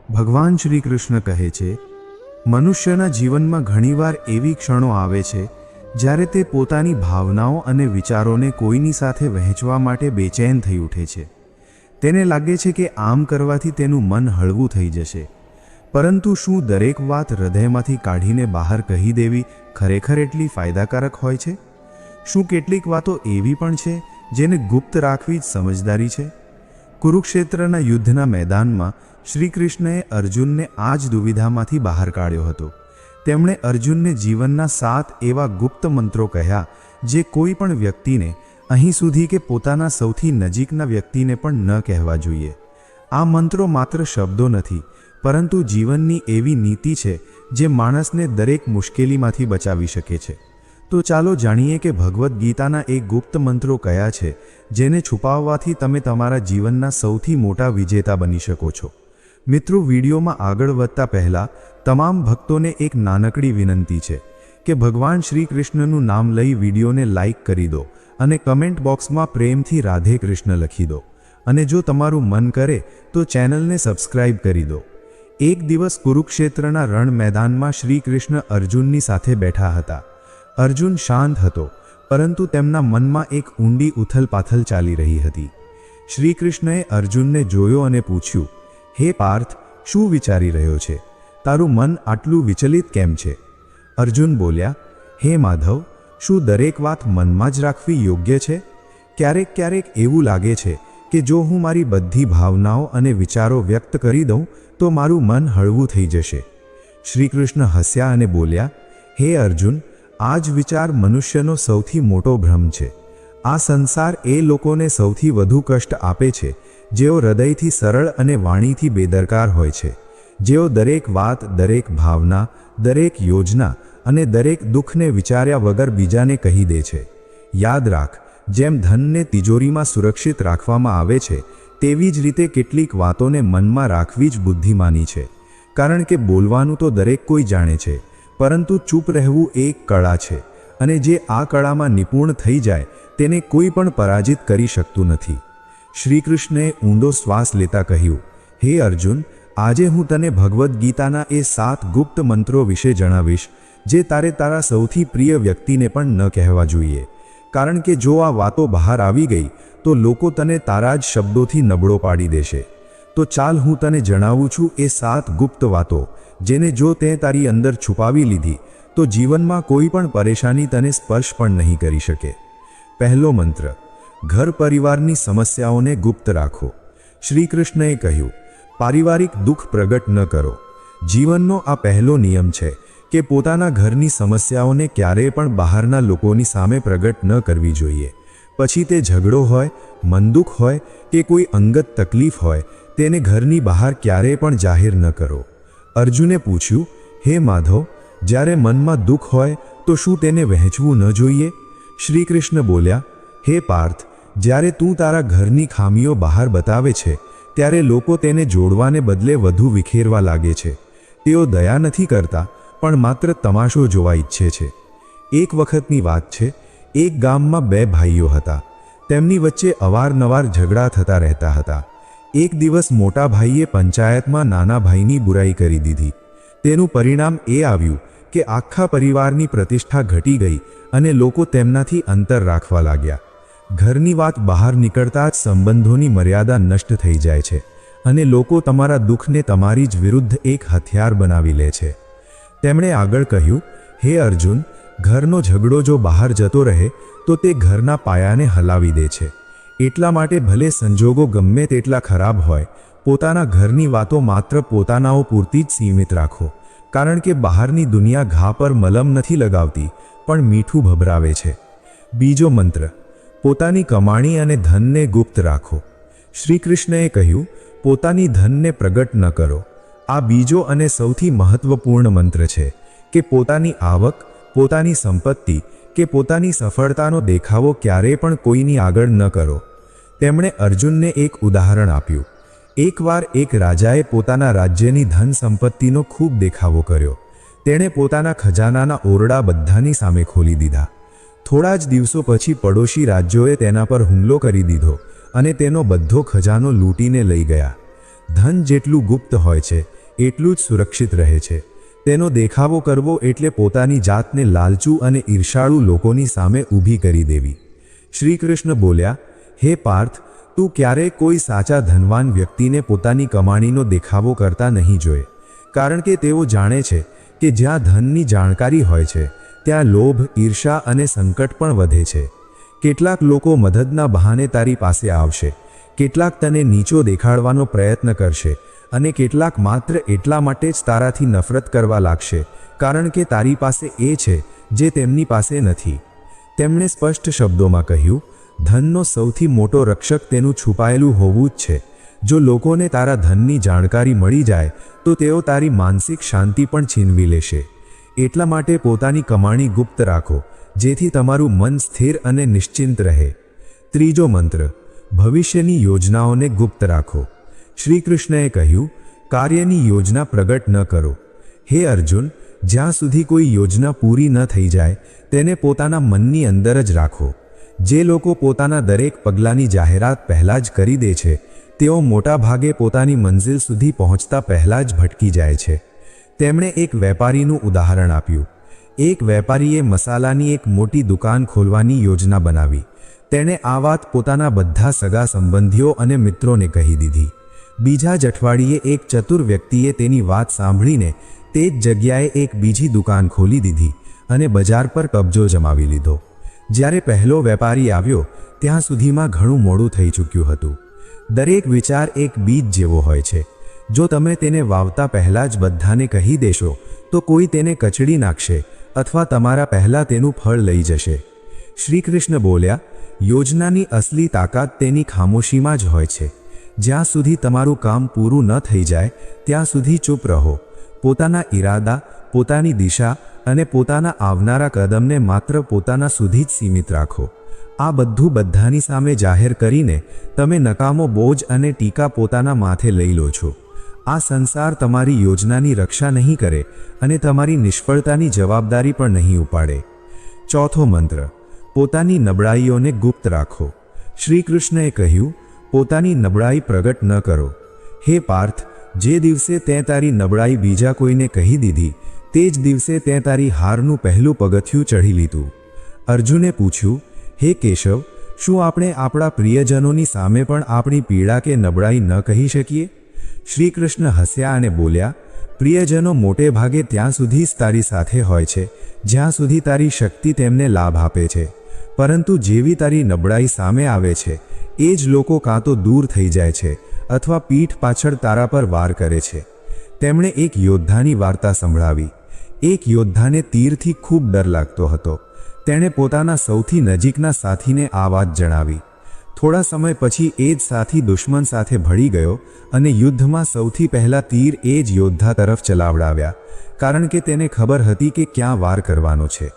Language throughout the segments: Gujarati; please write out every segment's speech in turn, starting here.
ભગવાન શ્રી કૃષ્ણ કહે છે, મનુષ્યના જીવનમાં ઘણીવાર એવી ક્ષણો આવે છે જ્યારે તે પોતાની ભાવનાઓ અને વિચારોને કોઈની સાથે વહેંચવા માટે બેચેન થઈ ઉઠે છે. તેને લાગે છે કે આમ કરવાથી તેનું મન હળવું થઈ જશે. પરંતુ શું દરેક વાત હૃદયમાંથી કાઢીને બહાર કહી દેવી ખરેખર એટલી ફાયદાકારક હોય છે? શું કેટલીક વાતો એવી પણ છે જેને ગુપ્ત રાખવી જ સમજદારી છે? કુરુક્ષેત્રના યુદ્ધના મેદાનમાં શ્રી કૃષ્ણએ અર્જુનને આ જ દુવિધામાંથી બહાર કાઢ્યો હતો. તેમણે અર્જુનને જીવનના 7 એવા ગુપ્ત મંત્રો કહ્યા જે કોઈ પણ વ્યક્તિને, અહીં સુધી કે પોતાના સૌથી નજીકના વ્યક્તિને પણ ન કહેવા જોઈએ. આ મંત્રો માત્ર શબ્દો નથી, પરંતુ જીવનની એવી નીતિ છે જે માણસને દરેક મુશ્કેલીમાંથી બચાવી શકે છે. તો ચાલો જાણીએ કે ભગવદ્ ગીતાના એ ગુપ્ત મંત્રો કયા છે જેને છુપાવવાથી તમે તમારા જીવનના સૌથી મોટા વિજેતા બની શકો છો. મિત્રો, વિડીયોમાં આગળ વધતા પહેલાં તમામ ભક્તોને એક નાનકડી વિનંતી છે કે ભગવાન શ્રી કૃષ્ણનું નામ લઈ વિડીયોને લાઈક કરી દો અને કમેન્ટ બોક્સમાં પ્રેમથી રાધે કૃષ્ણ લખી દો. અને જો તમારું મન કરે તો ચેનલને સબસ્ક્રાઇબ કરી દો. એક દિવસ કુરુક્ષેત્રના રણ મેદાનમાં શ્રી કૃષ્ણ અર્જુનની સાથે બેઠા હતા. અર્જુન શાંત હતો, પરંતુ તેમના મનમાં એક ઊંડી ઉથલપાથલ ચાલી રહી હતી. શ્રી કૃષ્ણએ અર્જુનને જોયો અને પૂછ્યું, હે પાર્થ, શું વિચારી રહ્યો છે? તારું મન આટલું વિચલિત કેમ છે? અર્જુન બોલ્યા, હે માધવ, શું દરેક વાત મનમાં જ રાખવી યોગ્ય છે? ક્યારેક એવું લાગે છે કે જો હું મારી બધી ભાવનાઓ અને વિચારો વ્યક્ત કરી દઉં તો મારું મન હળવું થઈ જશે. શ્રી કૃષ્ણ હસ્યા અને બોલ્યા, હે અર્જુન, આ જ વિચાર મનુષ્યનો સૌથી મોટો ભ્રમ છે. આ સંસાર એ લોકોને સૌથી વધુ કષ્ટ આપે છે જેઓ હૃદયથી સરળ અને વાણીથી બેદરકાર હોય છે, જેઓ દરેક વાત, દરેક ભાવના, દરેક યોજના અને દરેક દુઃખને વિચાર્યા વગર બીજાને કહી દે છે. યાદ રાખ, જેમ ધનને તિજોરીમાં સુરક્ષિત રાખવામાં આવે છે, તેવી જ રીતે કેટલીક વાતોને મનમાં રાખવી જ બુદ્ધિમાની છે. કારણ કે બોલવાનું તો દરેક કોઈ જાણે છે, પરંતુ ચૂપ રહેવું એક કળા છે, અને જે આ કળામાં નિપુણ થઈ જાય તેને કોઈ પણ પરાજિત કરી શકતું નથી. શ્રી કૃષ્ણએ ઊંડો શ્વાસ લેતા કહ્યું, હે અર્જુન, આજે હું તને ભગવદ્ ગીતાના એ 7 ગુપ્ત મંત્રો વિશે જણાવીશ જે તારે તારા સૌથી પ્રિય વ્યક્તિને પણ ન કહેવા જોઈએ. કારણ કે જો આ વાતો બહાર આવી ગઈ તો લોકો તને તારા જ શબ્દોથી નબળો પાડી દેશે. તો ચાલ હું તને જણાવું છું એ 7 ગુપ્ત વાતો જેને જો તે તારી અંદર છુપાવી લીધી તો જીવનમાં કોઈ પણ પરેશાની તને સ્પર્શ પણ નહીં કરી શકે. પહેલો મંત્ર, ઘર પરિવારની સમસ્યાઓને ગુપ્ત રાખો. શ્રી કૃષ્ણએ કહ્યું, પારિવારિક દુઃખ પ્રગટ ન કરો. જીવનનો આ પહેલો નિયમ છે કે પોતાના ઘરની સમસ્યાઓને ક્યારેય પણ બહારના લોકોની સામે પ્રગટ ન કરવી જોઈએ. પછી તે ઝઘડો હોય, મનદુખ હોય કે કોઈ અંગત તકલીફ હોય, તેને ઘરની બહાર ક્યારેય પણ જાહેર ન કરો. અર્જુને પૂછ્યું, હે માધવ, જ્યારે મનમાં દુઃખ હોય તો શું તેને વહેંચવું ન જોઈએ? શ્રી કૃષ્ણ બોલ્યા, હે પાર્થ, જ્યારે તું તારા ઘરની ખામીઓ બહાર બતાવે છે ત્યારે લોકો તેને જોડવાને બદલે વધુ વિખેરવા લાગે છે. તેઓ દયા નથી કરતા, પણ માત્ર તમાશો જોવા ઈચ્છે છે. એક વખતની વાત છે, એક ગામમાં 2 ભાઈઓ હતા. તેમની વચ્ચે અવારનવાર ઝઘડા થતા રહેતા હતા. એક દિવસ મોટા ભાઈએ પંચાયતમાં નાના ભાઈની બુરાઈ કરી દીધી. તેનું પરિણામ એ આવ્યું કે આખા પરિવારની પ્રતિષ્ઠા ઘટી ગઈ અને લોકો તેમનાથી અંતર રાખવા લાગ્યા. ઘરની વાત બહાર નીકળતા જ સંબંધોની મર્યાદા નષ્ટ થઈ જાય છે અને લોકો તમારા દુઃખને તમારી જ વિરુદ્ધ એક હથિયાર બનાવી લે છે. તેમણે આગળ કહ્યું, હે અર્જુન, ઘરનો ઝઘડો જો બહાર જતો રહે તો તે ઘરના પાયાને હલાવી દે છે. એટલા માટે ભલે સંજોગો ગમે તેટલા ખરાબ હોય, પોતાના ઘરની વાતો માત્ર પોતાનાઓ પૂરતી જ સીમિત રાખો. કારણ કે બહારની દુનિયા ઘા પર મલમ નથી લગાવતી, પણ મીઠું ભભરાવે છે. બીજો મંત્ર, પોતાની કમાણી અને ધનને ગુપ્ત રાખો. શ્રી કૃષ્ણએ કહ્યું, પોતાની ધનને પ્રગટ ન કરો. આ બીજો અને સૌથી મહત્વપૂર્ણ મંત્ર છે કે પોતાની આવક, પોતાની સંપત્તિ કે પોતાની સફળતાનો દેખાવો ક્યારેય પણ કોઈની આગળ ન કરો. તેમણે અર્જુનને એક ઉદાહરણ આપ્યું. એકવાર એક રાજાએ પોતાના રાજ્યની ધન સંપત્તિનો ખૂબ દેખાવો કર્યો. તેણે પોતાના ખજાનાના ઓરડા બધાની સામે ખોલી દીધા. થોડા જ દિવસો પછી પડોશી રાજ્યોએ તેના પર હુમલો કરી દીધો અને તેનો બધો ખજાનો લૂંટીને લઈ ગયા. ધન જેટલું ગુપ્ત હોય છે એટલું જ સુરક્ષિત રહે છે. તેનો દેખાવો કરવો એટલે પોતાની જાતને લાલચુ અને ઈર્ષાળુ લોકોની સામે ઊભી કરી દેવી. શ્રી કૃષ્ણ બોલ્યા, હે પાર્થ, તું ક્યારેય કોઈ સાચા ધનવાન વ્યક્તિને પોતાની કમાણીનો દેખાવો કરતા નહીં જોએ, કારણ કે તેઓ જાણે છે કે જ્યાં ધનની જાણકારી હોય છે ત્યાં લોભ, ઈર્ષા અને સંકટ પણ વધે છે. કેટલાક લોકો મદદના બહાને તારી પાસે આવશે, કેટલાક તને નીચો દેખાડવાનો પ્રયત્ન કરશે અને કેટલાક માત્ર એટલા માટે જ તારાથી નફરત કરવા લાગશે કારણ કે તારી પાસે એ છે જે તેમની પાસે નથી. તેમણે સ્પષ્ટ શબ્દોમાં કહ્યું, ધનનો સૌથી મોટો રક્ષક તેનું છુપાયેલું હોવું જ છે. જો લોકોને તારા ધનની જાણકારી મળી જાય તો તેઓ તારી માનસિક શાંતિ પણ છીનવી લેશે. એટલા માટે પોતાની કમાણી ગુપ્ત રાખો, જેથી તમારું મન સ્થિર અને નિશ્ચિંત રહે. ત્રીજો મંત્ર, ભવિષ્યની યોજનાઓને ગુપ્ત રાખો. શ્રી કૃષ્ણએ કહ્યું, કાર્યની યોજના પ્રગટ ન કરો. હે અર્જુન, જ્યાં સુધી કોઈ યોજના પૂરી ન થઈ જાય તેને પોતાના મનની અંદર જ રાખો. જે લોકો પોતાના દરેક પગલાંની જાહેરાત પહેલાં જ કરી દે છે તેઓ મોટા ભાગે પોતાની મંઝિલ સુધી પહોંચતા પહેલાં જ ભટકી જાય છે. તેમણે એક વેપારીનું ઉદાહરણ આપ્યું. એક વેપારીએ મસાલાની એક મોટી દુકાન ખોલવાની યોજના બનાવી. તેણે આ વાત પોતાના બધા સગા સંબંધીઓ અને મિત્રોને કહી દીધી. બીજા જ અઠવાડિયે એક ચતુર વ્યક્તિએ તેની વાત સાંભળીને તે જ જગ્યાએ એક બીજી દુકાન ખોલી દીધી અને બજાર પર કબજો જમાવી લીધો. જ્યારે પહેલો વેપારી આવ્યો ત્યાં સુધીમાં ઘણું મોડું થઈ ચૂક્યું હતું. દરેક વિચાર એક બીજ જેવો હોય છે. જો તમે તેને વાવતા પહેલાં જ બધાને કહી દેશો તો કોઈ તેને કચડી નાખશે અથવા તમારા પહેલાં તેનું ફળ લઈ જશે. શ્રી કૃષ્ણ બોલ્યા, યોજનાની અસલી તાકાત તેની ખામોશીમાં જ હોય છે. જ્યાં સુધી તમારું કામ પૂરું ન થઈ જાય ત્યાં સુધી ચૂપ રહો. પોતાના ઈરાદા, પોતાની દિશા અને પોતાના આવનારા કદમને માત્ર પોતાના સુધી જ સીમિત રાખો. આ બધું બધાની સામે જાહેર કરીને તમે નકામો બોજ અને ટીકા પોતાના માથે લઈ લો છો. આ સંસાર તમારી યોજનાની રક્ષા નહીં કરે અને તમારી નિષ્ફળતાની જવાબદારી પણ નહીં ઉપાડે. ચોથો મંત્ર, પોતાની નબળાઈઓને ગુપ્ત રાખો. શ્રી કૃષ્ણએ કહ્યું, પોતાની નબળાઈ પ્રગટ ન કરો. હે પાર્થ, જે દિવસે તે તારી નબળાઈ બીજા કોઈને કહી દીધી તે જ દિવસે તે તારી હારનું પહેલું પગથિયું ચઢી લીધું. અર્જુને પૂછ્યું, હે કેશવ, શું આપણે આપણા પ્રિયજનોની સામે પણ આપણી પીડા કે નબળાઈ ન કહી શકીએ? શ્રી કૃષ્ણ હસ્યા અને બોલ્યા, પ્રિયજનો મોટે ભાગે ત્યાં સુધી જ તારી સાથે હોય છે જ્યાં સુધી તારી શક્તિ તેમને લાભ આપે છે, પરંતુ જેવી તારી નબળાઈ સામે આવે છે એ જ લોકો કાં તો દૂર થઈ જાય છે અથવા પીઠ પાછળ તારા પર વાર કરે છે. તેમણે એક યોદ્ધાની વાર્તા સંભળાવી. એક યોદ્ધાને તીરથી ખૂબ ડર લાગતો હતો. તેણે પોતાના સૌથી નજીકના સાથીને આ વાત જણાવી. થોડા સમય પછી એ જ સાથી દુશ્મન સાથે ભળી ગયો અને યુદ્ધમાં સૌથી પહેલા તીર એ જ યોદ્ધા તરફ ચલાવડાવ્યા, કારણ કે તેને ખબર હતી કે ક્યાં વાર કરવાનો છે.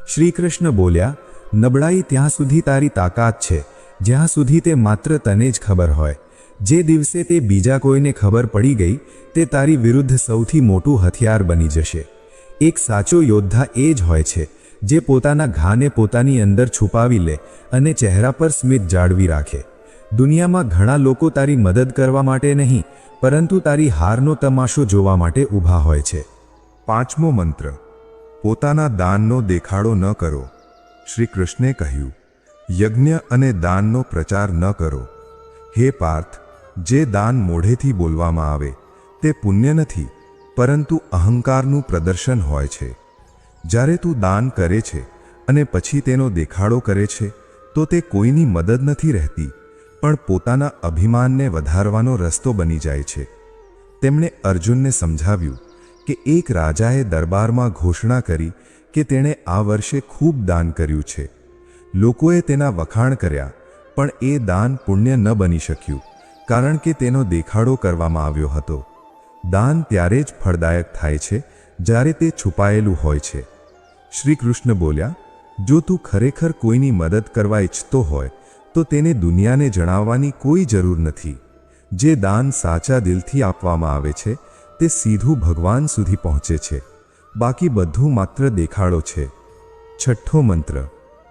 શ્રી કૃષ્ણ બોલ્યા, નબળાઈ ત્યાં સુધી તારી તાકાત છે જ્યાં સુધી તે માત્ર તને જ ખબર હોય. જે દિવસે તે બીજા કોઈને ખબર પડી ગઈ તે તારી વિરુદ્ધ સૌથી મોટું હથિયાર બની જશે. એક સાચો યોદ્ધા એ જ હોય છે જે પોતાના ઘાને પોતાની અંદર છુપાવી લે અને ચહેરા પર સ્મિત જાળવી રાખે. દુનિયામાં ઘણા લોકો તારી મદદ કરવા માટે નહીં પરંતુ તારી હારનો તમાશો જોવા માટે ઊભા હોય છે. પાંચમો મંત્ર, પોતાના દાનનો દેખાડો ન કરો. શ્રી કૃષ્ણે કહ્યું, યજ્ઞ અને દાનનો પ્રચાર ન કરો. હે પાર્થ, જે દાન મોઢેથી બોલવામાં આવે તે પુણ્ય નથી પરંતુ અહંકારનું પ્રદર્શન હોય છે. જ્યારે તું દાન કરે છે અને પછી તેનો દેખાડો કરે છે તો તે કોઈની મદદ નથી રહેતી પણ પોતાના અભિમાનને વધારવાનો રસ્તો બની જાય છે. તેમણે અર્જુનને સમજાવ્યું કે એક રાજાએ દરબારમાં ઘોષણા કરી કે તેણે આ વર્ષે ખૂબ દાન કર્યું છે. લોકોએ તેના વખાણ કર્યા પણ એ દાન પુણ્ય ન બની શક્યું કારણ કે તેનો દેખાડો કરવામાં આવ્યો હતો. દાન ત્યારે જ ફળદાયક થાય છે જ્યારે તે છુપાયેલું હોય છે. શ્રી કૃષ્ણ બોલ્યા, જો તું ખરેખર કોઈની મદદ કરવા ઈચ્છતો હોય તો તેને દુનિયાને જણાવવાની કોઈ જરૂર નથી. જે દાન સાચા દિલથી આપવામાં આવે છે તે સીધું ભગવાન સુધી પહોંચે છે. બાકી બધું માત્ર દેખાડો છે. છઠ્ઠો મંત્ર,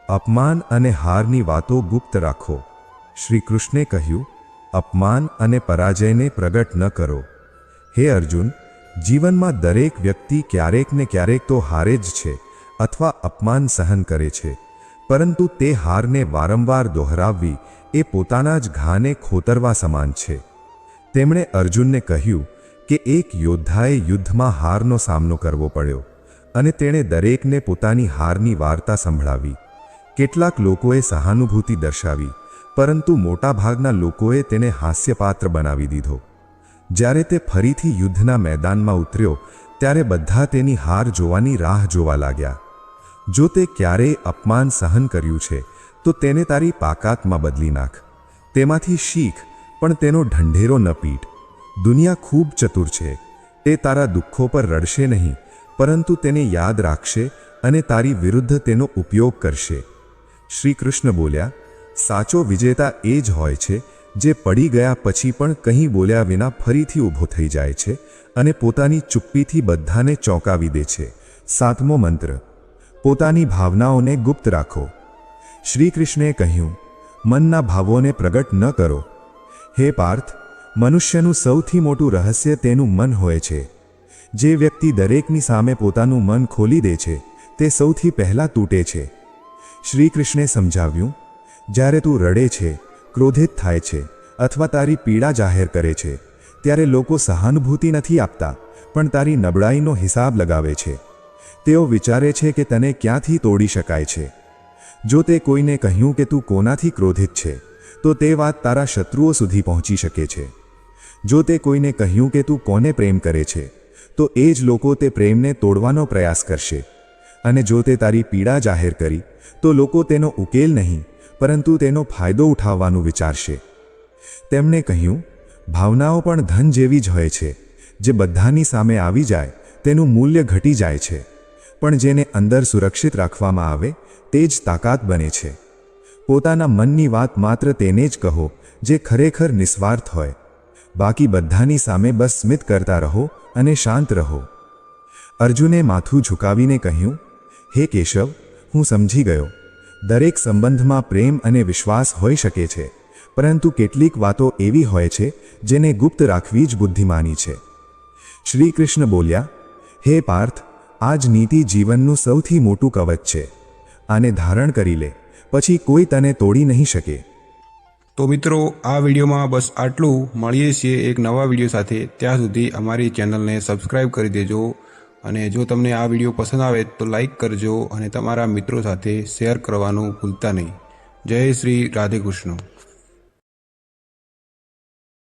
અપમાન અને હારની વાતો ગુપ્ત રાખો. શ્રી કૃષ્ણે કહ્યું, અપમાન અને પરાજયને પ્રગટ ન કરો. હે અર્જુન, જીવનમાં દરેક વ્યક્તિ ક્યારેક ને ક્યારેક તો હારે જ છે અથવા અપમાન સહન કરે છે, પરંતુ તે હારને વારંવાર દોહરાવવી એ પોતાના જ ઘાને ખોતરવા સમાન છે. તેમણે અર્જુનને કહ્યું કે એક યોદ્ધાએ યુદ્ધમાં હારનો સામનો કરવો પડ્યો અને તેણે દરેકને પોતાની હારની વાર્તા સંભળાવી. કેટલાક લોકોએ સહાનુભૂતિ દર્શાવી, પરંતુ મોટાભાગના લોકોએ તેને હાસ્યપાત્ર બનાવી દીધો. જ્યારે તે ફરીથી યુદ્ધના મેદાનમાં ઉતર્યો ત્યારે બધા તેની હાર જોવાની રાહ જોવા લાગ્યા. જો તે ક્યારેય અપમાન સહન કર્યું છે તો તેને તારી તાકાતમાં બદલી નાખ. તેમાંથી શીખ, પણ તેનો ઢંઢેરો ન પીટ. દુનિયા ખૂબ ચતુર છે. તે તારા દુઃખો પર રડશે નહીં, પરંતુ તેને યાદ રાખશે અને તારી વિરુદ્ધ તેનો ઉપયોગ કરશે. શ્રી કૃષ્ણ બોલ્યા, સાચો વિજેતા એ જ હોય છે જે પડી ગયા પછી પણ કંઈ બોલ્યા વિના ફરીથી ઊભો થઈ જાય છે અને પોતાની ચૂપ્પીથી બધાને ચોંકાવી દે છે. 7મો મંત્ર, પોતાની ભાવનાઓને ગુપ્ત રાખો. શ્રી કૃષ્ણે કહ્યું, મનના ભાવોને પ્રગટ ન કરો. હે પાર્થ, મનુષ્યનું સૌથી મોટું રહસ્ય તેનું મન હોય છે. જે વ્યક્તિ દરેકની સામે પોતાનું મન ખોલી દે છે તે સૌથી પહેલાં તૂટે છે. શ્રી કૃષ્ણે સમજાવ્યું, જ્યારે તું રડે છે, ક્રોધિત થાય છે અથવા તારી પીડા જાહેર કરે છે ત્યારે લોકો સહાનુભૂતિ નથી આપતા, પણ તારી નબળાઈનો હિસાબ લગાવે છે. તેઓ વિચારે છે કે તને ક્યાંથી તોડી શકાય છે. જો તે કોઈને કહ્યું કે તું કોનાથી ક્રોધિત છે તો તે વાત તારા શત્રુઓ સુધી પહોંચી શકે છે. જો તે કોઈને કહ્યું કે તું કોને પ્રેમ કરે છે તો એ જ લોકો તે પ્રેમને તોડવાનો પ્રયાસ કરશે. અને જો તે તારી પીડા જાહેર કરી તો લોકો તેનો ઉકેલ નહીં પરંતુ તેનો ફાયદો ઉઠાવવાનું વિચારશે. તેમણે કહ્યું, ભાવનાઓ પણ ધન જેવી જ હોય છે. જે બધાની સામે આવી જાય તેનું મૂલ્ય ઘટી જાય છે, પણ જેને અંદર સુરક્ષિત રાખવામાં આવે તે જ તાકાત બને છે. પોતાના મનની વાત માત્ર તેને જ કહો જે ખરેખર નિસ્વાર્થ હોય. બાકી બધાની સામે બસ સ્મિત કરતા રહો અને શાંત રહો. અર્જુને માથું ઝુકાવીને કહ્યું, હે કેશવ, હું સમજી ગયો. દરેક સંબંધમાં પ્રેમ અને વિશ્વાસ હોઈ શકે છે, પરંતુ કેટલીક વાતો એવી હોય છે જેને ગુપ્ત રાખવી જ બુદ્ધિમાની છે. શ્રી કૃષ્ણ બોલ્યા, હે પાર્થ, આ જ નીતિ જીવનનું સૌથી મોટું કવચ છે. આને ધારણ કરી લે, પછી કોઈ તને તોડી નહીં શકે. તો મિત્રો, આ વિડીયોમાં બસ આટલું. મળીએ છીએ એક નવા વિડીયો સાથે. ત્યાં સુધી અમારી ચેનલને સબસ્ક્રાઈબ કરી દેજો. અને જો તમને આ વિડીયો પસંદ આવે તો લાઈક કરજો અને તમારા મિત્રો સાથે શેર કરવાનું ભૂલતા નહીં. જય શ્રી રાધે કૃષ્ણ.